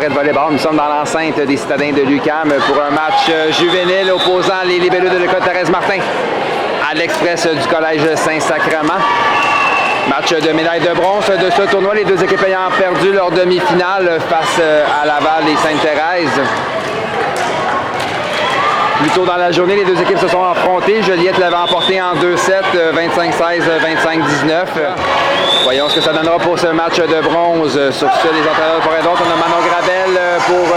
soirée de volleyball. Nous sommes dans l'enceinte des citadins de l'UQAM pour un match juvénile opposant les libellus de l'école Thérèse Martin à l'Express du Collège Saint-Sacrement. Match de médaille de bronze de ce tournoi, les deux équipes ayant perdu leur demi-finale face à Laval et Sainte-Thérèse. Plus tôt dans la journée, les deux équipes se sont affrontées. Joliette l'avait emporté en 2-7, 25-16, 25-19. Voyons ce que ça donnera pour ce match de bronze. Sur ce, les entraîneurs de Port-Édouard, on a Manon Gravel pour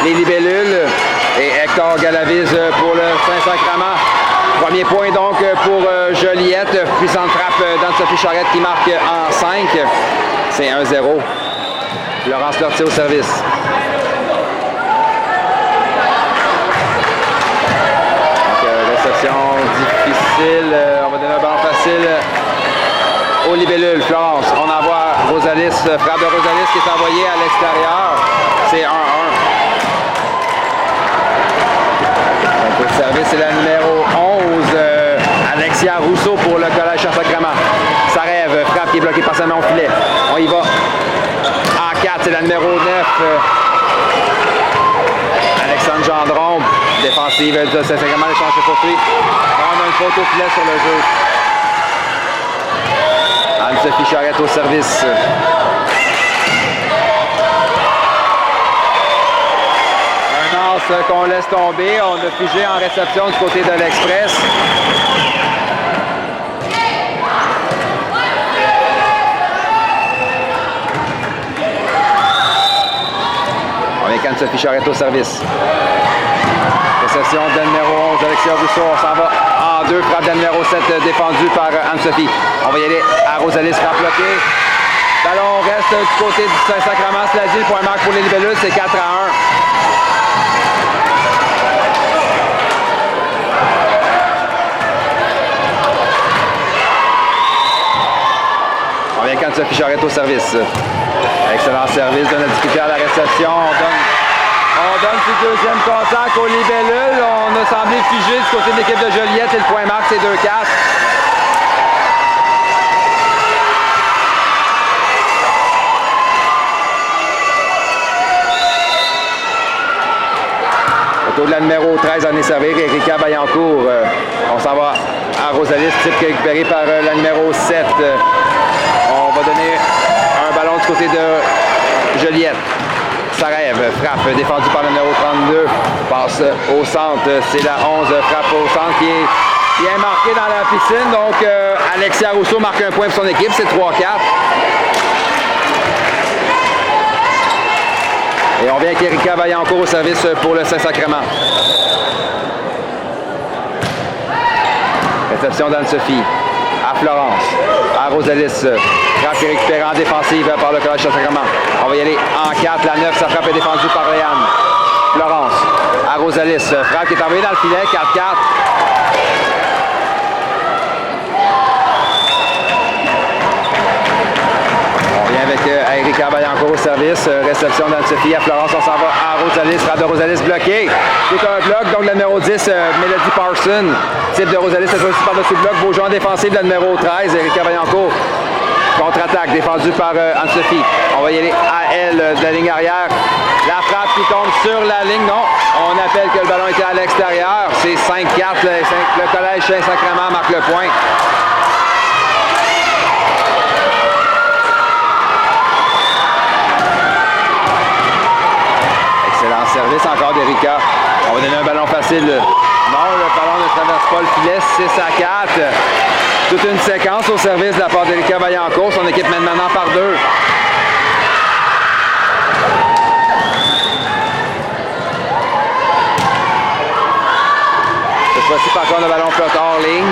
les libellules et Hector Galaviz pour le Saint-Sacrement. Premier point donc pour Joliette. Puissante frappe d'Anne-Sophie Charette qui marque en 5. C'est 1-0. Laurence Lortier au service. Difficile, on va donner un ballon facile aux libellules. Florence, on envoie Rosalis, frappe de Rosalis qui est envoyée à l'extérieur. C'est 1-1. Donc le service, c'est la numéro 11, Alexia Rousseau pour le Collège Saint-Sacrement. Ça rêve, frappe qui est bloquée par sa main au filet. On y va. En 4, c'est la numéro 9. Alexandre Gendron, défensive de Saint-Sacrement, l'échange se poursuit. On a une faute au filet sur le jeu. Anne-Sophie Charette au service. Un as qu'on laisse tomber. On a figé en réception du côté de l'Express. Avec Anne-Sophie Charette au service. Réception de numéro 11, Alexia Rousseau. On s'en va en 2. Frappe de numéro 7 défendue par Anne-Sophie. On va y aller à Rosalis, frappe bloquée. Ballon reste du côté du Saint-Sacrement. Cela dit, le point marque pour les libellules, c'est 4-1. On vient qu'Anne-Sophie Charette au service. Excellent service, donne la difficulté à la réception. On donne ce deuxième contact aux libellules. On a semblé figé du côté de l'équipe de Joliette et le point marque, c'est 2-4. Autour de la numéro 13 en est servir, Erika Vaillancourt. On s'en va à Rosalis, type récupéré par la numéro 7. On va donner un ballon du côté de Joliette. Ça rêve, frappe défendue par le numéro 32, passe au centre, c'est la 11, frappe au centre qui est marquée dans la piscine, donc Alexia Rousseau marque un point pour son équipe, c'est 3-4. Et on vient avec Erika Vaillancourt au service pour le Saint-Sacrement. Réception d'Anne-Sophie à Florence, à Rosalis. Frappe est récupérée en défensive par le Collège Saint-Sacrement. On va y aller en 4. La 9, sa frappe est défendue par Léane. Florence à Rosalis. Frappe qui est envoyée dans le filet. 4-4. On vient avec Erika Vaillancourt au service. Réception d'Anne-Sophie à Florence. On s'en va à Rosalis. Frappe de Rosalis bloquée. C'est un bloc. Donc la numéro 10, Mélodie Parson. Type de Rosalis, cette fois-ci par-dessus le bloc. Beau jeu en défensive de la numéro 13, Erika Vaillancourt. Contre-attaque défendue par Anne-Sophie. On va y aller à elle de la ligne arrière. La frappe qui tombe sur la ligne. Non, on appelle que le ballon était à l'extérieur. C'est 5-4. Le Collège Saint-Sacrement marque le point. Excellent service encore d'Erika. On va donner un ballon facile. Non, le ballon ne traverse pas le filet. 6-4. Toute une séquence au service de la part d'Erika Vaillancourt. Son équipe mène maintenant par 2. Cette fois-ci, par contre, le ballon flotte hors ligne.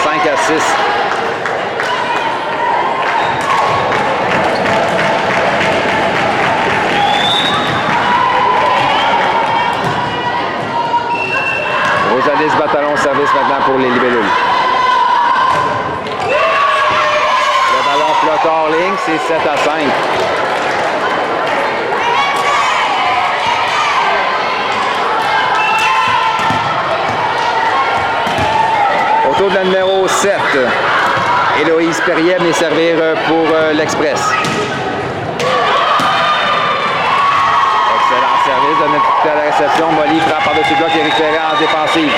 5-6. Rosalis Bataillon au service maintenant pour les libellules. Flotte hors ligne, c'est 7-5. Autour de la numéro 7, Héloïse Perrier venait servir pour l'Express. donne à la réception. Molly frappe par-dessus le bloc et récupéré en défensive.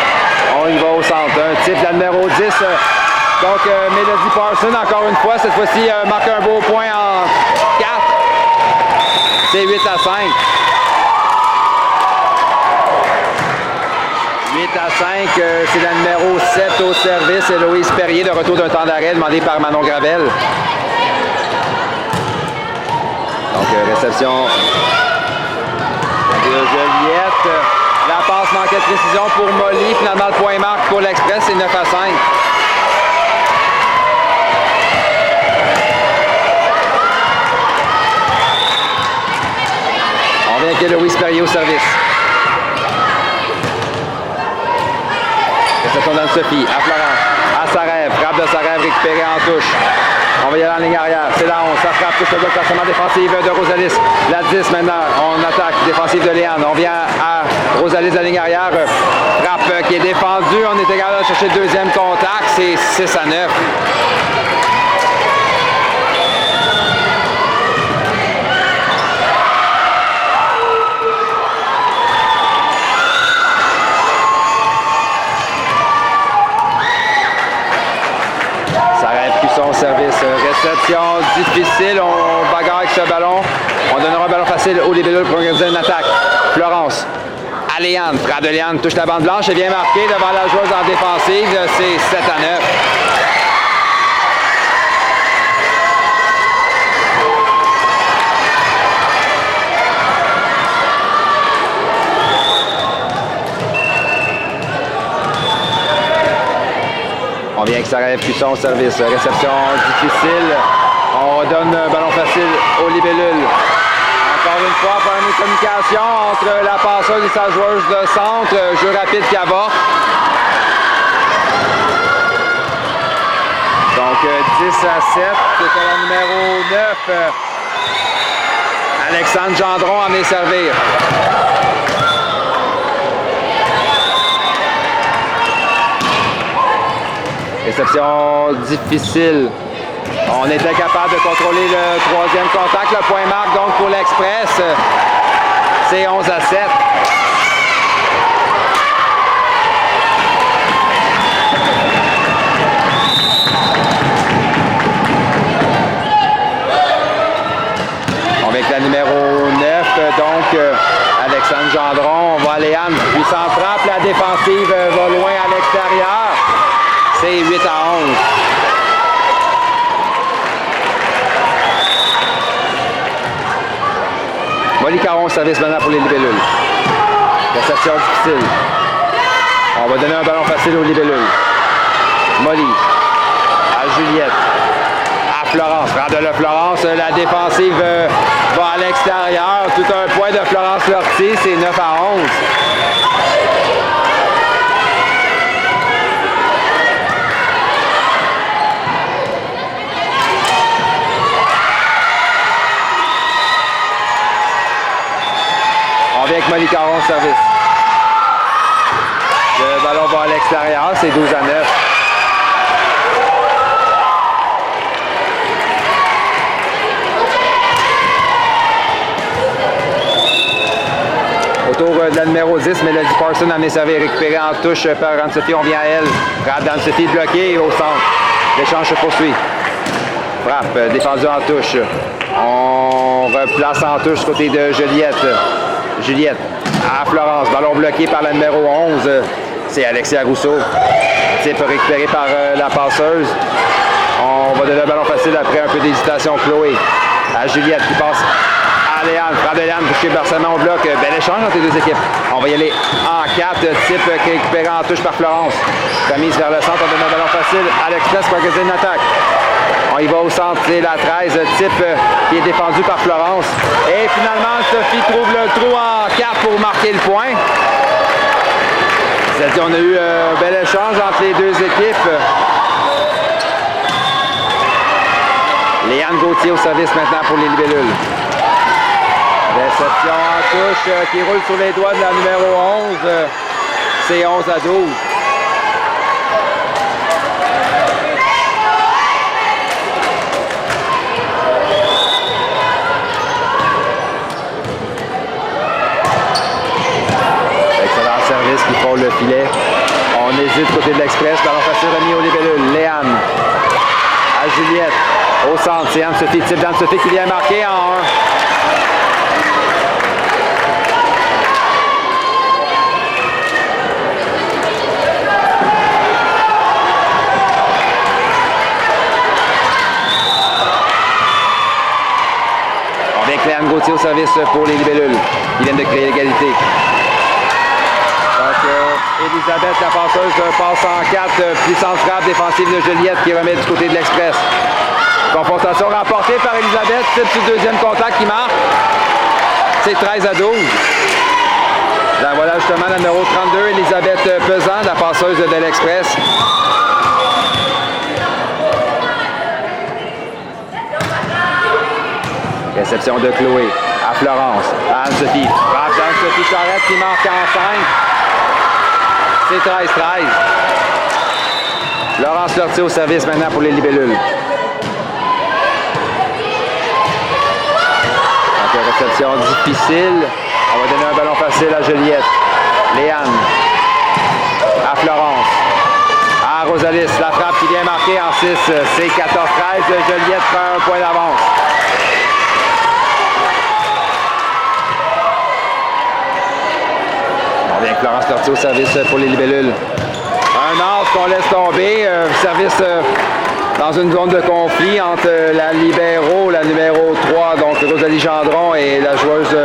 On y va au centre. Un type, la numéro 10. Donc, Melody Parson, encore une fois, cette fois-ci, marque un beau point en 4. C'est 8 à 5. 8 à 5, c'est la numéro 7 au service. Héloïse Perrier, de retour d'un temps d'arrêt demandé par Manon Gravel. Donc, réception de Joliette. La passe manquait de précision pour Molly. Finalement, le point marque pour l'Express, c'est 9 à 5. On vient avec Héloïse Perrier au service. Réception d'Anne-Sophie à Florence, à Sarève, frappe de Sarève récupérée en touche. On va y aller en ligne arrière, c'est la 11, ça frappe, touche le bloc placement défensive de Rosalis. La 10 maintenant, on attaque, défensive de Léane. On vient à Rosalis de la ligne arrière, frappe qui est défendue. On est également à chercher le deuxième contact, c'est 6 à 9. Son service. Réception difficile. On bagarre avec ce ballon. On donnera un ballon facile aux libellules pour organiser une attaque. Florence. À Léane. Frappe de Léane touche la bande blanche et vient marquer devant la joueuse en défensive. C'est 7 à 9. On vient avec Sarève Cusson au service. Réception difficile. On donne un ballon facile aux libellules. Encore une fois, problème de communication entre la passeuse et sa joueuse de centre. Jeu rapide qui avorte. Donc 10 à 7. C'est la numéro 9. Alexandre Gendron en est servir. Réception difficile. On était capable de contrôler le troisième contact. Le point marque donc pour l'Express. C'est 11 à 7. On va avec la numéro 9, donc Alexandre Gendron. On va à Léane, puis sans frappe. La défensive va loin à l'extérieur. C'est 8 à 11. Molly Caron, service maintenant pour les libellules. Réception difficile. On va donner un ballon facile aux libellules. Molly. À Juliette. À Florence. Frappe de la Florence. La défensive va à l'extérieur. Tout un point de Florence Lortie. C'est 9 à 11. Avec Molly Caron au service. Le ballon va à l'extérieur, c'est 12 à 9. Autour de la numéro 10, Melody Parson en est servi et récupéré en touche par Anne-Sophie. On vient à elle. Frappe d'Anne-Sophie bloquée au centre. L'échange se poursuit. Frappe défendue en touche. On replace en touche côté de Juliette. Juliette à Florence, ballon bloqué par la numéro 11, c'est Alexia Rousseau. Type récupéré par la passeuse. On va donner un ballon facile après un peu d'hésitation. Chloé à Juliette qui passe à Léane. Frappe de Léane, touché Barcelone au bloc. Bel échange entre les deux équipes. On va y aller en 4. Type qui est récupéré en touche par Florence. Remise vers le centre, on donne un ballon facile à l'Express pour organiser une attaque. On y va au centre, c'est la 13, Type qui est défendu par Florence. Et finalement, Sophie trouve le trou en 4 pour marquer le point. C'est-à-dire qu'on a eu un bel échange entre les deux équipes. Léane Gauthier au service maintenant pour les libellules. Réception en touche qui roule sur les doigts de la numéro 11. C'est 11 à 12. du côté de l'Express. Ballon facile remis aux libellules. Léane à Juliette. Au centre, c'est Anne-Sophie. Type d'Anne-Sophie qui vient marquer en 1. Avec Léane Gauthier au service pour les libellules. Ils viennent de créer l'égalité. Donc, Elisabeth, la passeuse, passe en 4. Puissante frappe défensive de Juliette qui remet du côté de l'Express. Confrontation remportée par Elisabeth. C'est le deuxième contact qui marque. C'est 13-12. Là, voilà justement la numéro 32, Elisabeth Pesant, la passeuse de l'Express. Réception de Chloé à Florence. Anne-Sophie. Frappe d'Anne-Sophie Charette qui marque en 5. C'est 13-13. Laurence Lortie au service maintenant pour les libellules. Donc, réception difficile. On va donner un ballon facile à Juliette. Léane. À Florence. À Rosalis. La frappe qui vient marquer en 6. C'est 14-13. Juliette prend un point d'avance. Bien, Florence Lortie au service pour les libellules. Un as qu'on laisse tomber. Service dans une zone de conflit entre la libéro, la numéro 3, donc Rosalie Gendron, et la joueuse,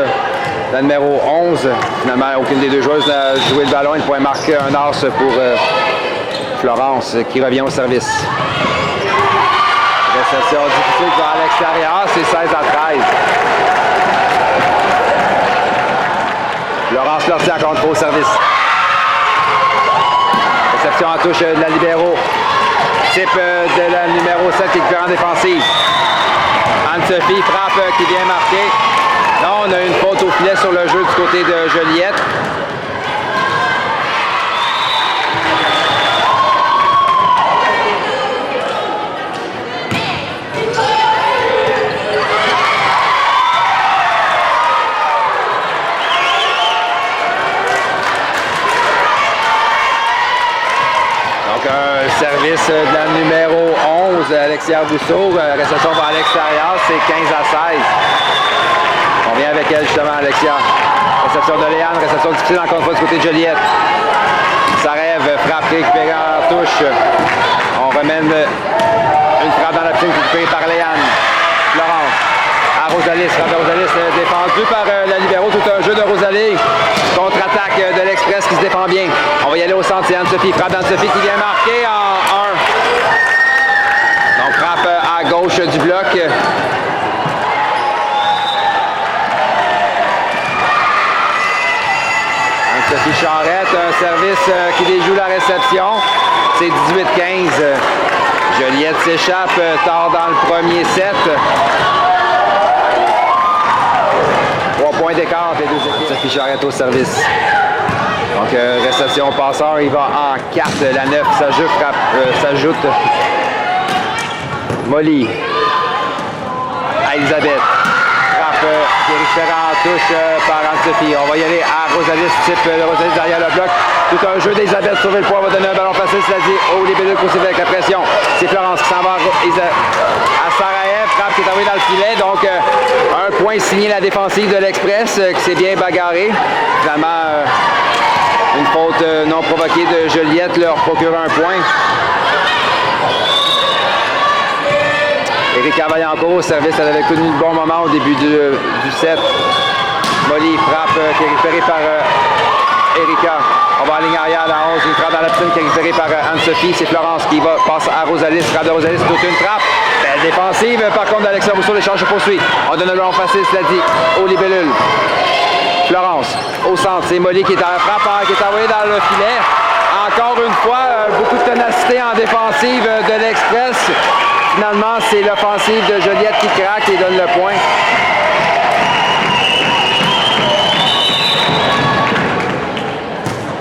la numéro 11. Finalement, aucune des deux joueuses n'a joué le ballon. Il pourrait marquer un as pour Florence qui revient au service. Réception difficile à l'extérieur. C'est 16-13. Laurence Lortie en contre au service. Réception en touche de la libéro. Type de la numéro 7 qui est en défensive. Anne-Sophie frappe qui vient marquer. Non, on a une faute au filet sur le jeu du côté de Juliette. Service de la numéro 11, Alexia Rousseau. Réception vers l'extérieur, c'est 15-16. On vient avec elle justement, Alexia. Réception de Léane, réception difficile encore une fois du côté de Juliette. Ça rêve, frappe récupérée en touche. On remène une frappe dans la piscine récupérée par Léane. Florence. À Rosalie, frappe de Rosalie défendue par la libéro. Tout un jeu de Rosalie. Contre-attaque de l'Express qui se défend bien. On va y aller au centre, c'est Anne-Sophie. Frappe d'Anne-Sophie qui vient marquer en 1. Donc frappe à gauche du bloc. Anne-Sophie Charette, un service qui déjoue la réception. C'est 18-15. Juliette s'échappe tard dans le premier set. 3 points d'écart entre les deux équipes. Sophie Charette au service. Donc, réception passeur, il va en 4. La 9 s'ajoute. Molly. À Elisabeth. Frappe qui est récupérée en touche par Anne-Sophie. On va y aller à Rosalie, type Rosalie derrière le bloc. Tout un jeu d'Elisabeth sauver le point. On va donner un ballon facile, cela dit, aux libellules poursuivent avec la pression. C'est Florence qui s'en va à Sarajev. Frappe qui est envoyée dans le filet. Donc, un point signé la défensive de l'Express qui s'est bien bagarré. Finalement, une faute non provoquée de Juliette leur procure un point. Erika Vaillancourt au service, elle avait connu le bon moment au début du set. Molly frappe qui est récupérée par Erika. On va en ligne arrière à 11, une frappe dans la piscine qui est récupérée par Anne-Sophie. C'est Florence qui passe à Rosalie. Frappe de Rosalie, c'est toute une frappe. Belle défensive, par contre, d'Alexia Rousseau, l'échange se poursuit. On donne un ballon facile, cela dit, aux libellules. Florence, au centre, c'est Molly qui est à la frappe, qui est envoyée dans le filet. Encore une fois, beaucoup de ténacité en défensive de l'Express. Finalement, c'est l'offensive de Juliette qui craque et donne le point.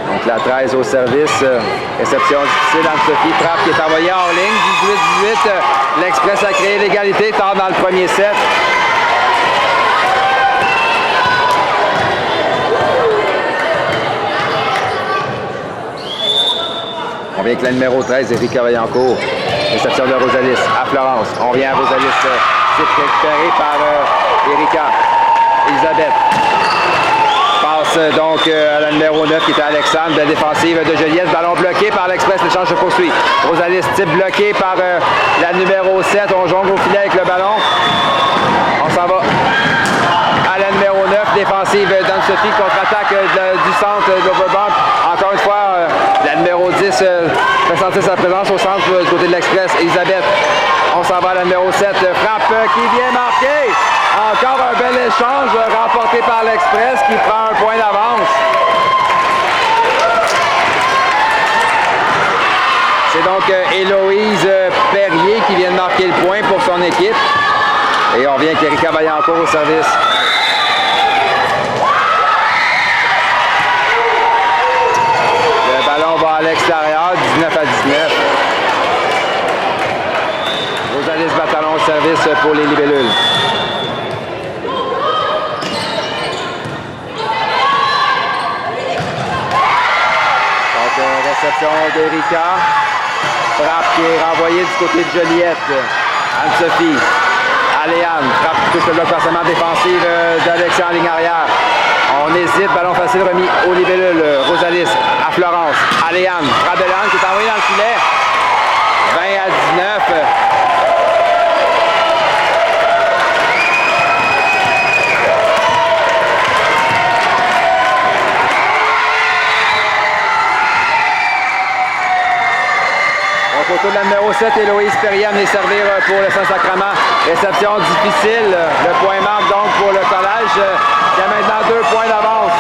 Donc la 13 au service. Réception difficile, Anne-Sophie frappe qui est envoyée hors ligne. 18-18. L'Express a créé l'égalité tard dans le premier set. On vient avec la numéro 13, Erika Vaillancourt. Réception de Rosalis à Florence. On vient à Rosalis. C'est récupéré par Erika. Elisabeth. Passe donc à la numéro 9 qui est Alexandre. De défensive de Joliette. Ballon bloqué par l'Express. L'échange se poursuit. Rosalis, type bloqué par la numéro 7. On jongle au filet avec le ballon. On s'en va à la numéro 9. Défensive d'Anne-Sophie. Contre-attaque du centre d'Overbump. Encore une fois, la numéro 10 fait sentir sa présence au centre du côté de l'Express. Elisabeth. On s'en va à la numéro 7. Frappe qui vient marquer. Encore un bel échange remporté par l'Express qui prend un point d'avance. C'est donc Héloïse Perrier qui vient de marquer le point pour son équipe. Et on vient avec Erika Vaillancourt au service. Le ballon va à l'extérieur, 19 à 19. Rosalis Batalon au service pour les libellules. Réception d'Erika. Frappe qui est renvoyée du côté de Joliette. Anne-Sophie. Aléane. Frappe qui touche le bloc forcément défensive d'Alexia en ligne arrière. On hésite. Ballon facile remis au libellule. Rosalis à Florence. Aléane. Frappe de Léane qui est envoyée dans le filet. 20 à 19. Autour de la numéro 7, Héloïse Perrier venait servir pour le Saint-Sacrement. Réception difficile. Le point marque donc pour le collège qui a maintenant 2 points d'avance.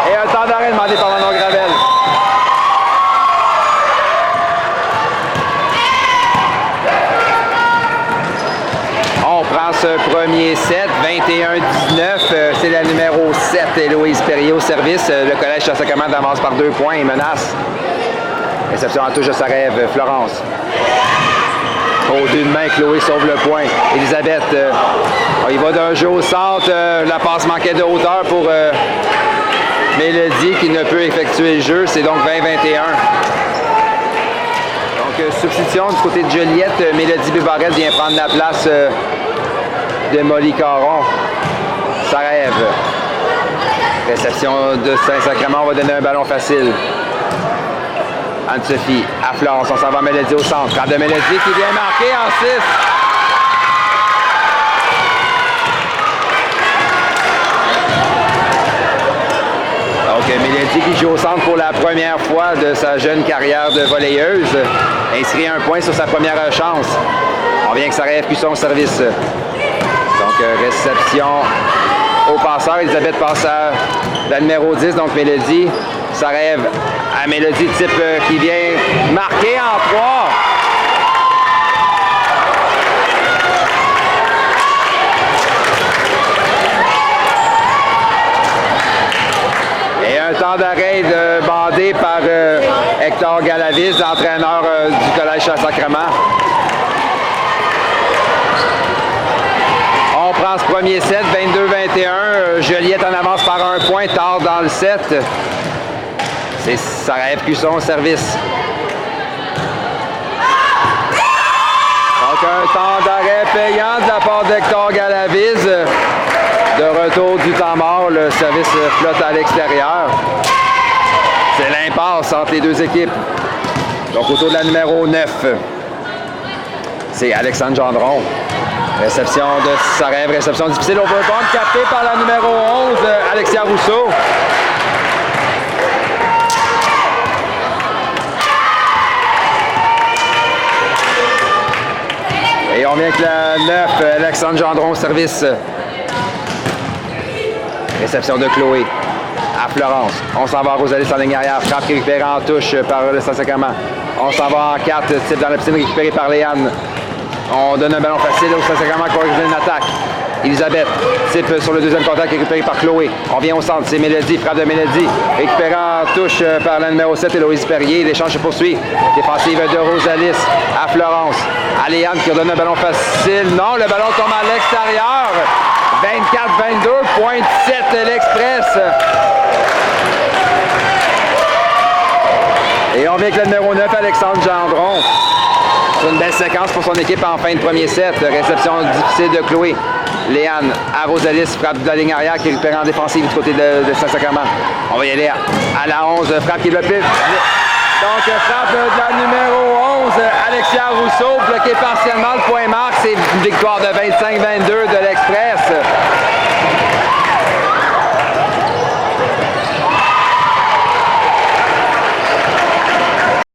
Et un temps d'arrêt demandé par Manon Gravel. On prend ce premier set, 21-19. C'est la numéro 7, Héloïse Perrier au service. Le collège Saint-Sacrement avance par 2 points et menace. Réception en touche de Sarève, Florence. Au d'une main, Chloé sauve le point. Elisabeth, il va d'un jeu au centre. La passe manquait de hauteur pour Mélodie qui ne peut effectuer le jeu. C'est donc 20-21. Donc, substitution du côté de Joliette. Mélodie Bébarel vient prendre la place de Molly Caron. Sarève. Réception de Saint-Sacrement. On va donner un ballon facile. Anne-Sophie à Florence, on s'en va Mélodie au centre. Frappe de Mélodie qui vient marquer en 6. Donc Mélodie qui joue au centre pour la première fois de sa jeune carrière de volleyeuse. Inscrit un point sur sa première chance. On vient que Sarève Cusson au service. Donc réception au passeur. Elisabeth passe à la numéro 10, donc Mélodie. Sarève à Mélodie type qui vient marquer en 3. Et un temps d'arrêt bandé par Hector Galavis, l'entraîneur du Collège Saint-Sacrement. On prend ce premier set, 22-21. Joliette en avance par un point tard dans le set. C'est Sarève Cusson au service. Donc un temps d'arrêt payant de la part d'Hector Galaviz. De retour du temps mort, le service flotte à l'extérieur. C'est l'impasse entre les deux équipes. Donc autour de la numéro 9, c'est Alexandre Gendron. Réception de Sarève, réception difficile. Overbomb capté par la numéro 11, Alexia Rousseau. Et on vient avec la 9, Alexandre Gendron au service. Réception de Chloé à Florence. On s'en va à Rosalie en ligne arrière. Frappe récupérée en touche par le Saint-Sacrement. On s'en va en 4, type dans la piscine récupérée par Léane. On donne un ballon facile au Saint-Sacrement qui va récupérer une attaque. Elisabeth, type sur le deuxième contact récupéré par Chloé. On vient au centre, c'est Mélodie, frappe de Mélodie. Récupéré en touche par la numéro 7, Héloïse Perrier. L'échange se poursuit. Défensive de Rosalis à Florence. À Léane qui redonne un ballon facile. Non, le ballon tombe à l'extérieur. 24-22, point 7 l'Express. Et on revient avec le numéro 9, Alexandre Gendron. C'est une belle séquence pour son équipe en fin de premier set. Réception difficile de Chloé. Léane à Rosalis, frappe de la ligne arrière qui récupère en défensive du côté de Saint-Sacrement. On va y aller à la 11, frappe qui est bloquée. Donc, frappe de la numéro 11, Alexia Rousseau, bloqué partiellement. Le point marque, c'est une victoire de 25-22 de l'ex